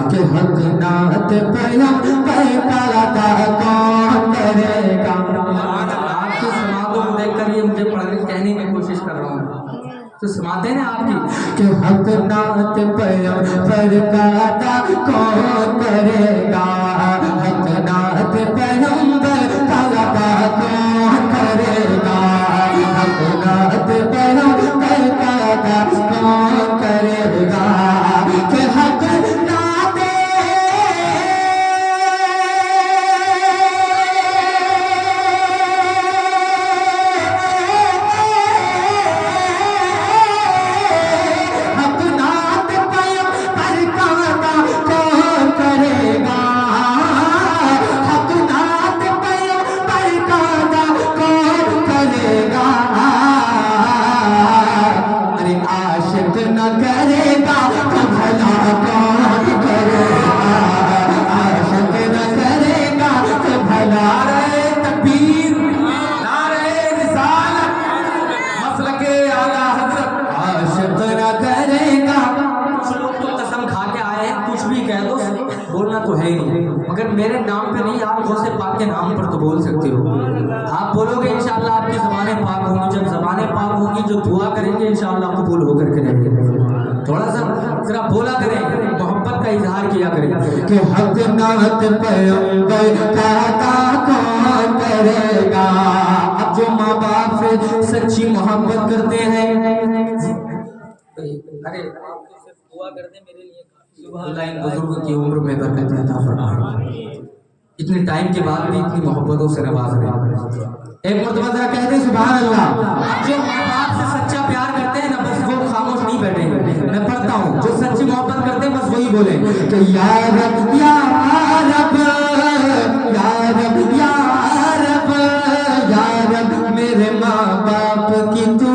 कि हक नात पैगंबर का अता कौन करेगा। आपकी समातों को देखकर ये मुझे कहने की कोशिश कर रहा हूँ, तो समाते हैं आपकी कि हक नात पैगंबर का अता कौन करेगा। हक नात पैगंबर का अता कौन करेगा। हक नात पैगंबर का अता कौन करेगा। कि हक नात बोलना तो है ही नहीं, मगर मेरे नाम पे नहीं, आप गौसे पाक के नाम पर तो बोल सकते हो। आप बोलोगे इंशाअल्लाह आपकी ज़बानें पाक होंगी, जब ज़बानें पाक होंगी जो दुआ करेंगे इंशाअल्लाह कबूल होकर के रहेंगे। थोड़ा सा जरा बोला करें, मोहब्बत का इजहार किया करें कि हक नात पैगंबर का अता कौन करेगा। अब जो माँ बाप से सच्ची मोहब्बत करते हैं, अरे दुआ कर दे मेरे लिए, अल्लाह इन बुजुर्ग की उम्र में बरकत अता फरमाए, इतने टाइम के बाद भी इतनी मोहब्बतों से नवाज रहे। एक मर्तबा जरा कहते हैं सुभान अल्लाह। जो माँ बाप से सच्चा प्यार करते हैं ना, बस वो खामोश नहीं बैठेंगे। मैं पढ़ता हूँ, जो सच्ची मोहब्बत करते हैं बस वही बोले कि या रब या रब या रब या रब या रब मेरे माँ बाप की तू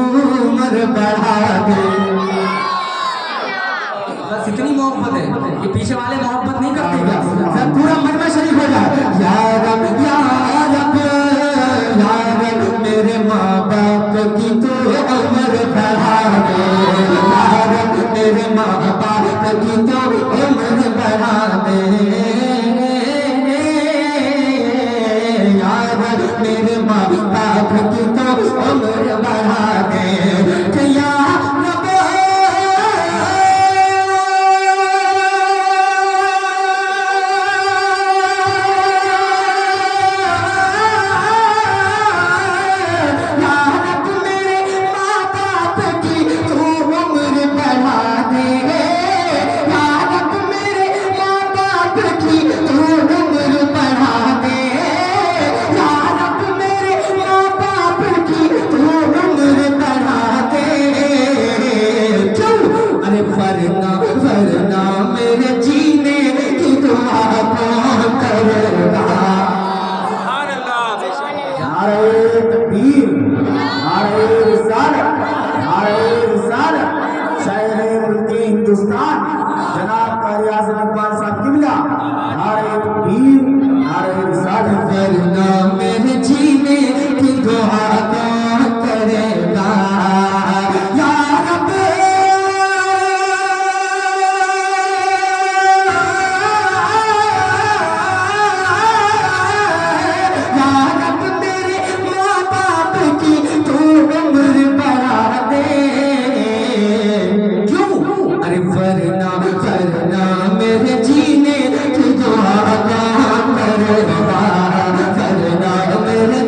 उम्र बढ़ा दे। बस इतनी मोहब्बत है, ये पीछे वाले मोहब्बत नहीं करते क्या? जब पूरा मजमा शरीफ हो जाए, या रब या रब या रब मेरे माँ बाप की तो उम्र बढ़ा दे। या रब मेरे माँ बाप की तो उम्र बढ़ा दे। या रब मेरे माँ बाप की तो उम्र बढ़ा दे। या वरना मेरे जीने की दुआ कौन करेगा। नारे तकबीर, नारे रिसालत, नारे रिसालत। शायर मुल्क हिंदुस्तान जनाब कारी आज़म इकबाल साहब किबला, नारे तकबीर, नारे रिसालत। वरना मेरे जीने की दुआ कौन करेगा। या रब वरना मेरे जीने की दुआ कौन करेगा। वरना मेरे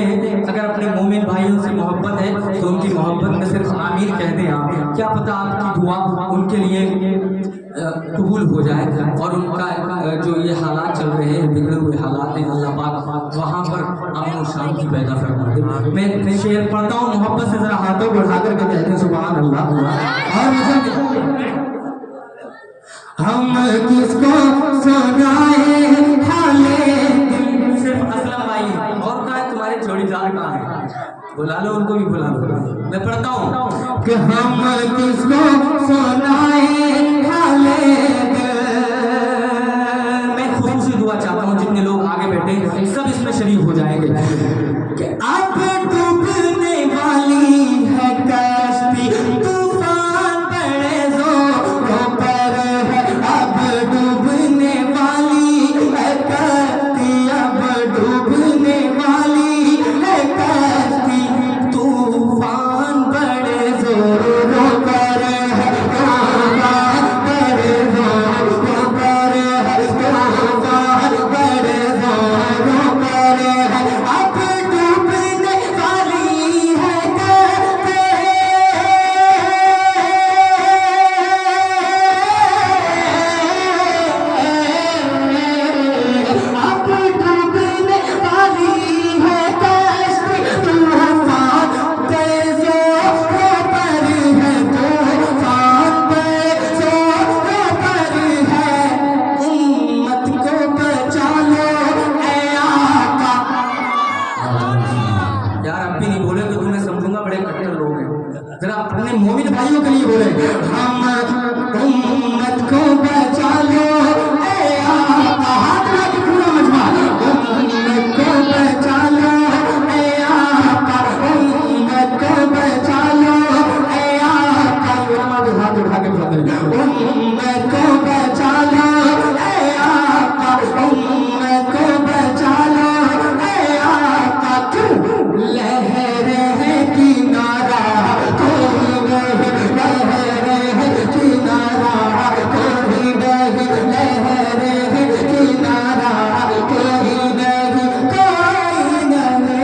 हैं अगर अपने मोमिन भाइयों से मोहब्बत है तो उनकी मोहब्बत में सिर्फ आमीन कह दें आप, क्या पता आपकी दुआ उनके लिए कबूल हो जाए और उनका जो ये हालात चल रहे हैं, बिगड़े हुए हालात हैं, अल्लाह पाक वहाँ पर अमन और शांति पैदा फरमा दे। मैं शेर पढ़ता हूँ, मोहब्बत से जरा हाथों को उठा करके कहते हैं सुभान अल्लाह। और मुझे हम किसको सुनाए हाले, सिर्फ असलम भाई, और कहाँ है तुम्हारे जोड़ीदार कहाँ है, बुला लो उनको भी बुला लो। मैं पढ़ता हूँ कि हम किसको सुनाए हाले, मैं खुशूसी दुआ चाहता हूँ जितने लोग आगे बैठे सब इसमें शरीक हो जाएंगे कि अब डूबने वाली है कश्ती, तूफान बड़े जोरों पर है, अब डूबने वाली है कश्ती, अब डूबने वाली है कश्ती, तूफान बड़े जोरों पर है, तूफान बड़े जोरों पर है, तूफान बड़े जोरों पर है, अब डूबने वाली है कश्ती, अब डूबने वाली है कश्ती, तूफान बड़े जोरों पर है, तूफान बड़े जोरों पर है, उम्मत को बचा लो ऐ आका। यार अब भी नहीं बोले तो तुम्हें समझूंगा बड़े कट्टर लोग हैं, जरा अपने मोमिन भाइयों के लिए बोले, हम उम्मत को बचा लो ऐ आका, हाथ लगा के पूरा मजमा, उम्मत को बचा लो ऐ आका, उम्मत को बचा लो ऐ आका, हाथ उठा के बता दे, उम्मत को बचा लो ऐ आका, उम्मत को बचा लो ऐ आका, क्यों लहर है किनारा कोई नहीं, लहर है किनारा कोई नहीं, लहर है किनारा कोई नहीं, कोई नहीं,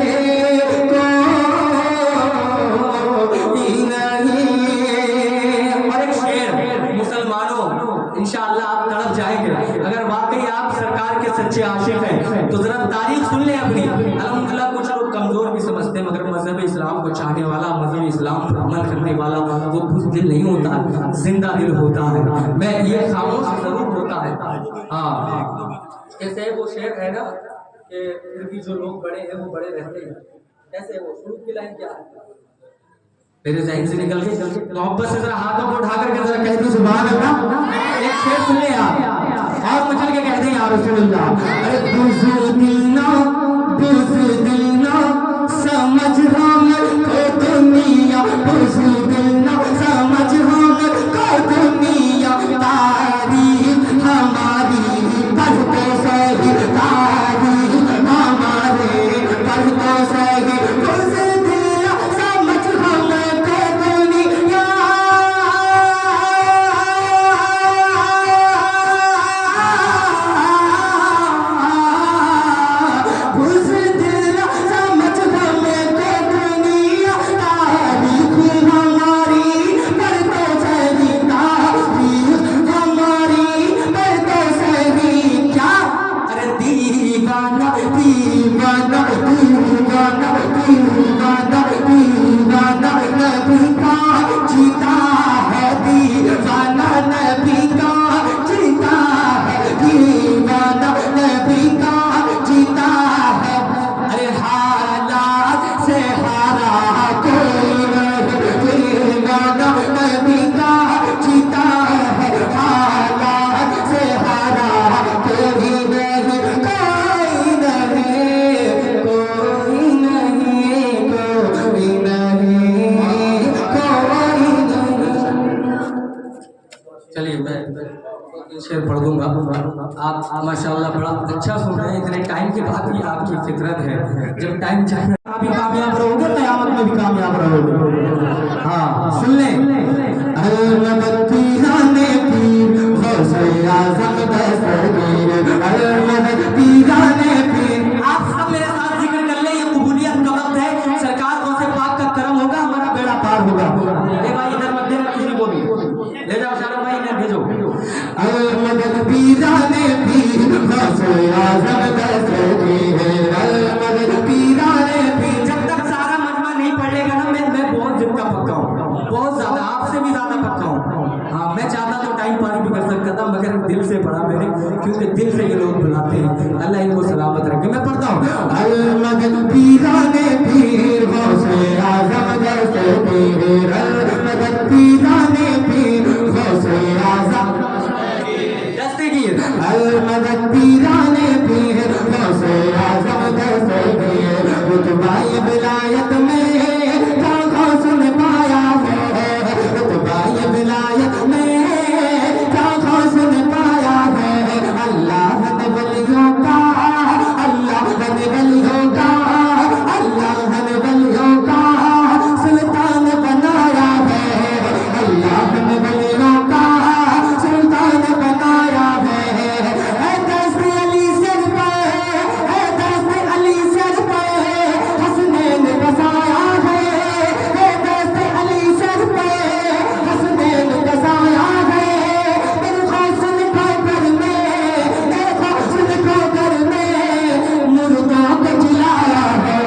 कोई नहीं। और एक शेर, मुसलमानों इंशाअल्लाह आप तड़प जाएंगे, अगर वाकई आप सरकार के सच्चे आशिक हैं तो जरा तारीख सुन लें अपनी। अल्हम्दुलिल्लाह कुछ लोग कमजोर भी समझते हैं, मगर मजहब इस्लाम को चाहने वाला, मजहब इस्लाम पर अमल करने वाला वो बुज़दिल नहीं होता, जिंदा दिल होता है। मैं ये खामोश जरूर होता है। हाँ, जैसे वो शेर है ना कि फिर भी जो लोग बड़े हैं वो बड़े रहते हैं, कैसे वो शुरू की लाइन क्या है मेरे ज़हन से निकल गई, मोहब्बत से जरा हाथों को उठा करके जरा कहते सुभान अल्लाह। एक शेर सुन ले आप और मुझे के कहते हैं यार रसूलुल्लाह, अरे बुज़दिल ना समझ हम को दुनिया, बुज़दिल ना समझ हम को दुनिया, तारीख हमारी पढ़ते सही, तारीख हमारे पढ़ते सही, बुज़दिल ना समझ हम को दुनिया, बुज़दिल ना समझ हम को दुनिया, तारीख हमारी पढ़ते सही, तारीख हमारी पढ़ते सही, क्या अरे दीवाना दीवाना दीवाना दीवाना दीवाना नबी का जीता है, दीवाना नबी का जीता है, दीवाना नबी का जीता है, अरे हालात से हारा कोई नहीं, दीवाना नबी का जीता है, हालात से हारा कोई नहीं, कोई नहीं, कोई नहीं, कोई नहीं, कोई नहीं। चलिए मैं शेर पढ़ दूंगा, आप माशाल्लाह बड़ा अच्छा सुन रहे हैं, इतने टाइम के बाद भी आपकी फितरत है, जब टाइम चाहिए आप भी कामयाब रहोगे, क़यामत में भी कामयाब रहोगे। हाँ सुन लें, अल-मदीना पीर गौसे आज़म दस्तगीर, अल-मदीना पीर, आप सब मेरे साथ जिक्र कर लें, ये कबूलियत कब पीराने पीर गौसे आजम दस्ते पीर मदद पीराने पीर गौसे आजम दस्ते गिर मदद पीराने पीर गौसे आजम दस्ते पीर रुतबाए विलायत में क्या गौसुन पाया है रुतबाए विलायत में क्या गौसुन पाया है अल्लाह ने वलियों का अल्लाह ने वलियों का अल्लाह ने वलियों का सुल्तान बनाया है अल्लाह ने वलियों का सुल्तान बनाया है दस्ते अली सर पे है दस्ते अली सर पे हसनैन बसाया है दस्ते अली सर पे हसनैन बसाया है मेरे गौसुन ठोकर में मेरे गौसुन ठोकर में मुर्दों को जिलाया है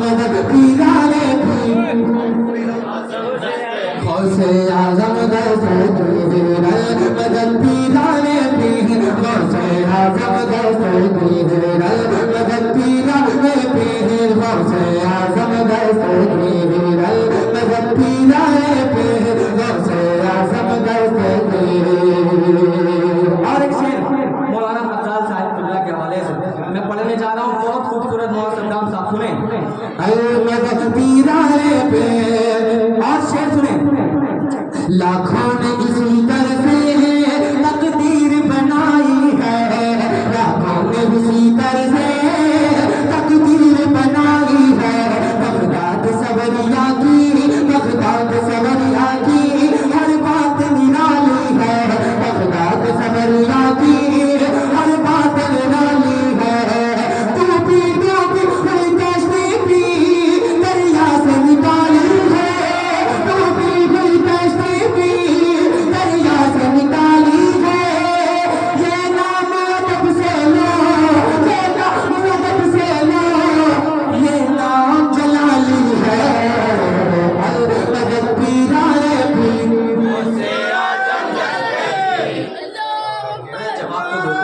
मदद पीराने पीर गौसे आजम दस्ते पीर मदद पीराने पीर गौसे आजम दस्ते पीर मदद पीराने पीर गौसे आजम दस्ते पीर मदद पीराने पीर गौसे आजम दस्ते पीर। और एक शेर मौलाना फजल साहिब कुल्ला के हवाले से मैं पढ़ने जा रहा हूँ, बहुत खूबसूरत मौलाना सद्दाम साहब सुने। मदद पीराने पीर और शेर सुने लाखों ने इसी तरह से तकदीर बनाई है लाखों ने इसी तरह से तकदीर बनाई है बगदाद सवरिया की बगदाद सवरिया की हर बात निराली है बगदाद सवरिया की हर बात निराली है तू भी कोई कश्ती भी दरिया से निकाली है तू भी कोई कश्ती भी दरिया से निकाली है ये नाम अदब से लो ये नाम अदब से लो ये नाम जलाली है मदद पीराने पीर जवाब तो दो।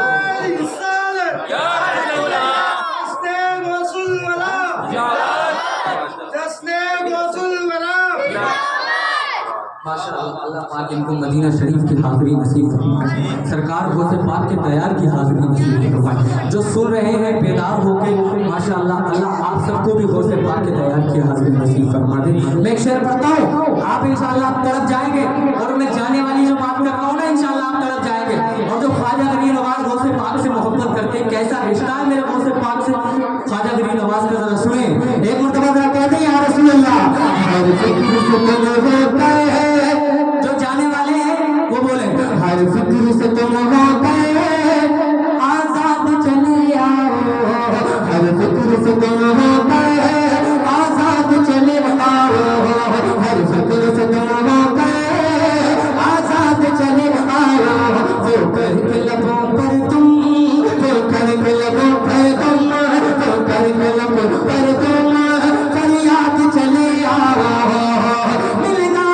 माशाअल्लाह, अल्लाह पाक इनको मदीना शरीफ की हाज़िरी नसीब फरमाए, सरकार गौसे पाक के तैयार की हाज़िरी नसीब फरमाए। जो सुन रहे हैं बेदार होके माशाअल्लाह, अल्लाह आप सबको भी गौसे पाक के तैयार की हाज़िरी नसीब फरमा दे। मैं एक शेर पढ़ता हूँ, आप इंशाअल्लाह तड़प जाएंगे और मैं जाने वाली जो बात कर रहा हूँ ना इंशाअल्लाह आप तड़प जाएंगे। और जो ख्वाजा गरीब नवाज गौसे पाक से मोहब्बत करते हैं, कैसा रिश्ता है मेरे गौसे पाक से, ख्वाजा गरीब नवाज का जरा सुने। एक मरतबा जरा कहते हैं या रसूल अल्लाह हर फिक्र से तुम होता है जो जाने वाले हैं वो बोले हर फिक्र से तुम होता है आजाद चले आओ हर फिक्र से तुम होता है आजाद चले आओ हर फिक्र से तुम होता है आजाद चले आओ वो करके लबों पर तुम वो करके लबों पर तुम वो करके लबों पर तुम फरियाद चले आओ मिलना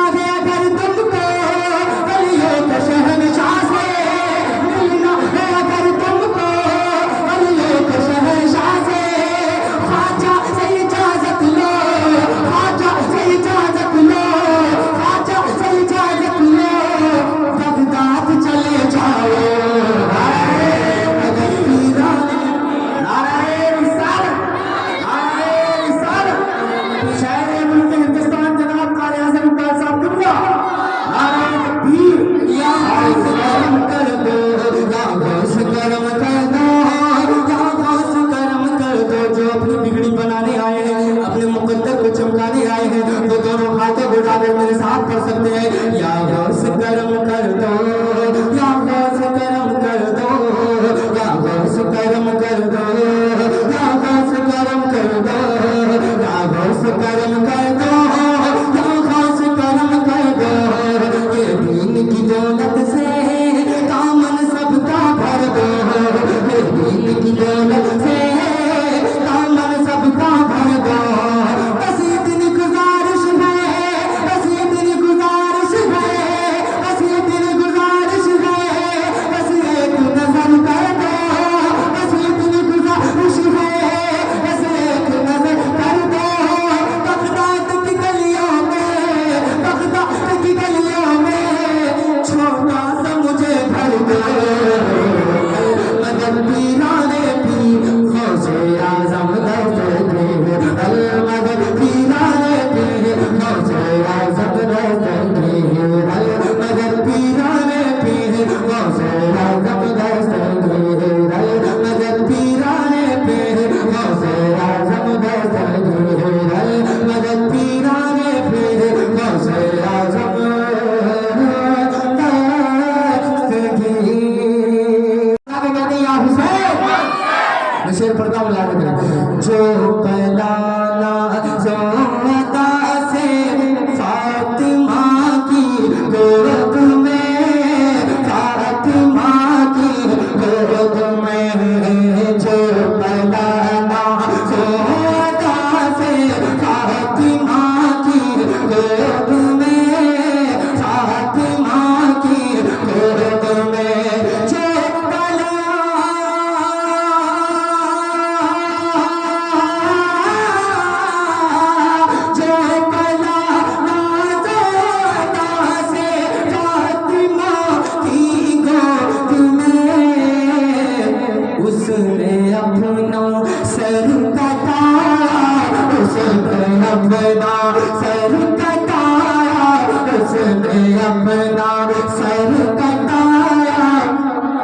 अपना सर कटाया, उसने अपना सर कटाया,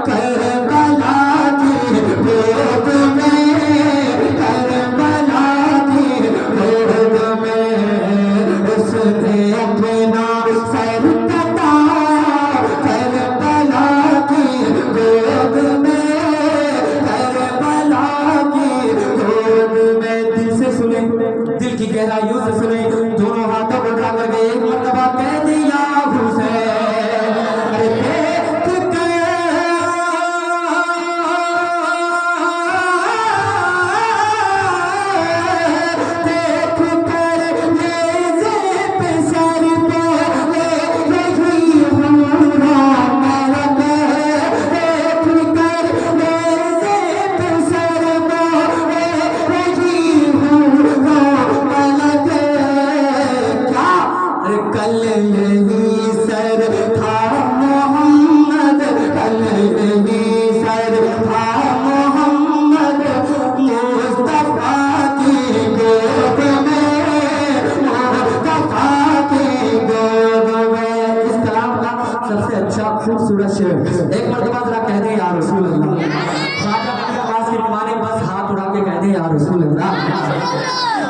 करबला की गोद में, करबला की गोद में, उसने अपना सर कटाया, करबला की गोद में, करबला की गोद में। दिल से सुने, दिल की गहराइयों से सुने, दोनों हाथों को उठा करके एक मर्तबा कह दिया हुसैन, अरे देख के देख कर नेज़े पे सर पे ले रही हूँ रामत, देख कर नेज़े पे सर पे ले रही हूँ रामत। क्या कल यही सर था मोहम्मद, कल यही सर था मोहम्मद, मुस्तफा की गोद में, मुस्तफा की गोद में। इस कलाम का सबसे अच्छा खूबसूरत शेर एक मर्तबा जरा कह दे या रसूल अल्लाह। ख्वाजा की आवाज के दीवाने बस हाथ उड़ा के कह दे या रसूल अल्लाह,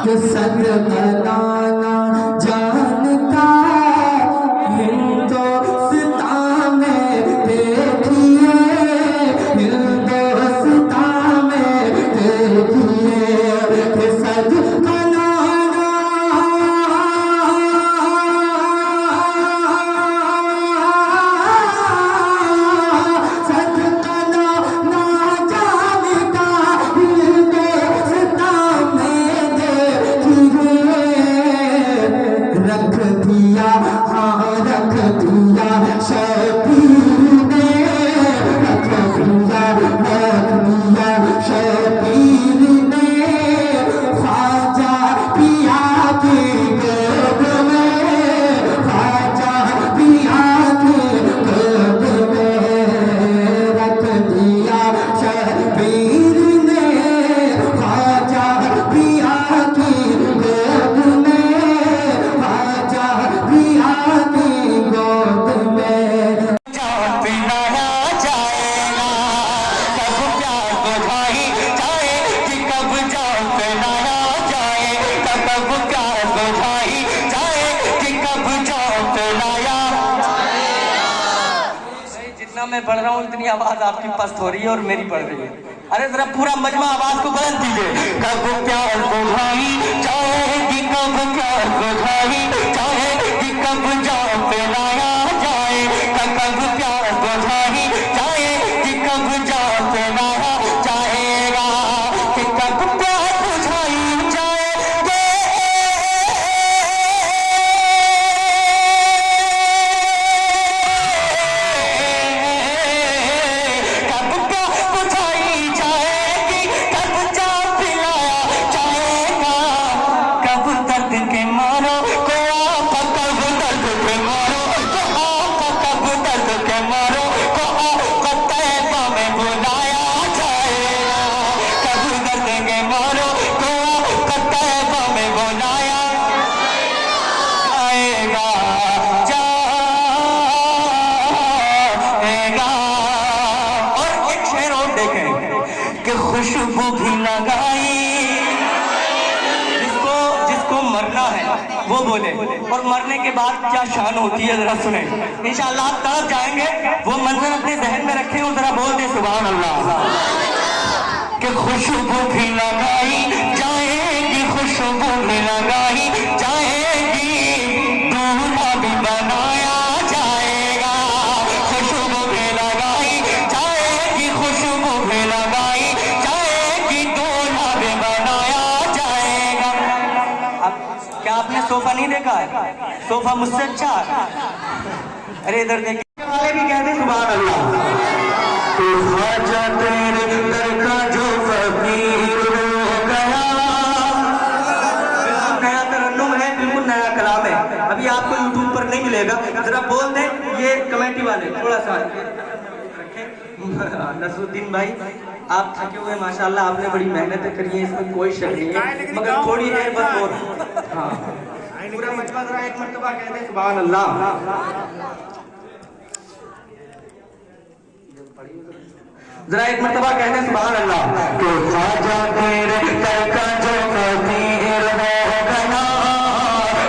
कि सदकलाना जान का हिंदुस्तान में देखिए, हिंदुस्तान में देखिए, कि सदकलाना सदकलाना जान का हिंदुस्तान में देखिए, रख दिया, हाँ रख दिया शबीर ने, रख दिया शबीर ने, ख्वाजा पिया की गोद में, ख्वाजा पिया की गोद में, रख दिया शबीर ने, ख्वाजा पिया की गोद में, ख्वाजा पिया की गोद में। पिलाया जाएगा कब प्यार बुझाई जाए, कि कब जान पिलाया जाए, कब प्यार बुझाई जाए, कि कब जान पिलाया। जितना मैं पढ़ रहा हूँ इतनी आवाज आपकी पस्त हो रही है और मेरी बढ़ रही है। अरे जरा पूरा मजमा आवाज को बुलंद कीजिए। कब प्यार बुझाई जाए, कि कब प्यार बुझाई जाए, कि कब जान पिलाया जाए, कब प्यार बुझाई जाए, कि कब जान पिलाया जाएगा, कि कब प्यार बुझाई जाएगा, कब प्यार बुझाई जाएगी, कब जान पिलाया जाएगा, कब दर्द के मारो को आप, कब दर्द के मारो को आप, कब दर्द के मारो को आप तैबा में बुलाया जाएगा, कब दर्द के मारो को आप तैबा में बुलाया जाएगा, जाएगा। और एक शेर और देखें कि खुशबू भी लगाई, जिसको जिसको मरना है वो बोले, और मरने के बाद क्या शान होती है जरा सुने। इंशाअल्लाह आप तरफ जाएंगे, वो मंजर अपने जहन में रखें और जरा बोल दे सुभान अल्लाह। कि खुशबू भी लगाई जाएगी, खुशबू भी लगाई जाएगी, दूल्हा भी बनाया जाएगा, खुशबू भी लगाई जाएगी, खुशबू भी लगाई जाएगी, दूल्हा भी बनाया जाएगा। अब क्या आपने सोफा नहीं देखा है? सोफा मुझसे अच्छा है। अरे इधर देखिए, वाले भी कहते सुभान अल्लाह। तो ख्वाजा तेरे दर का जो फकीर हो गया, नया तरन्नुम है, बिल्कुल नया कलाम है, अभी आपको यूट्यूब पर नहीं मिलेगा। जरा बोल दें ये कमेटी वाले थोड़ा सा नसरुद्दीन भाई आप थके हुए माशाल्लाह, आपने बड़ी मेहनत करी है, इसमें कोई शक नहीं है, मगर थोड़ी देर बस और हाँ पूरा मजमा जरा एक मर्तबा कहते हैं सुभान अल्लाह, जरा एक मर्तबा कहते हैं सुभान अल्लाह। तो ख्वाजा तेरे कर का जो फकीर हो गया,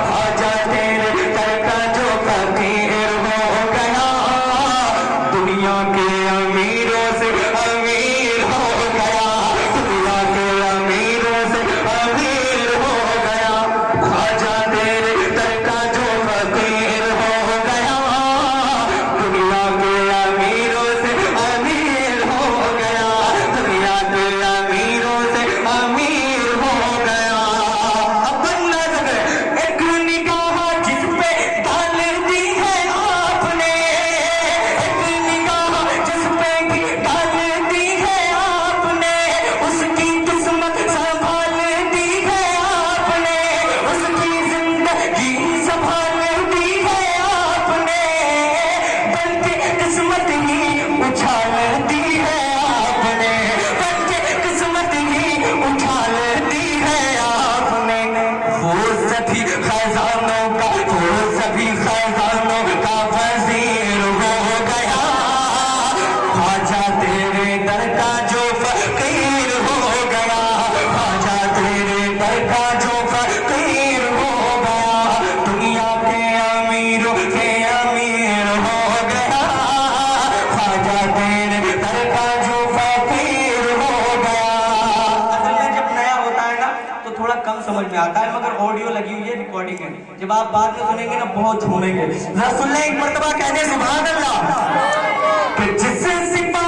ख्वाजा तेरे कर का जो फकीर हो गया, दुनिया के अमीरों से अमीर हो गया, दुनिया के अमीरों से अमीर हो गया, ख्वाजा तेरे कर का जो फकीर हो गया, दुनिया के अमीरों से अमीर हो गया, दुनिया के अमीरों से अमीर हो गया। अब नजर एक निगाह जिस पे डाल दी है आपने, एक निगाह जिस पे डाल दी है आपने, उसकी किस्मत संभाल दी है आपने, उसकी जिंदगी संभाल दी है आपने, बल्कि किस्मत ही उछाल दी है आपने, बल्कि किस्मत ही उछाल दी है आपने। वो सभी खजानों का, वो सभी खजानों का वजीर हो गया, ख्वाजा तेरे दर का जो फकीर हो गया, ख्वाजा तेरे दर का जो फकीर हो गया, दुनिया के अमीरों से अमीर हो गया, ख्वाजा तेरे दर का जो फकीर हो गया। असल में जब नया होता है ना तो थोड़ा कम समझ में आता है, मगर ऑडियो लगी हुई है, रिकॉर्डिंग है, जब आप बाद में सुनेंगे ना बहुत झूमेंगे। रसूल ने एक मर्तबा कहते सुभान अल्लाह कि जिस सिपा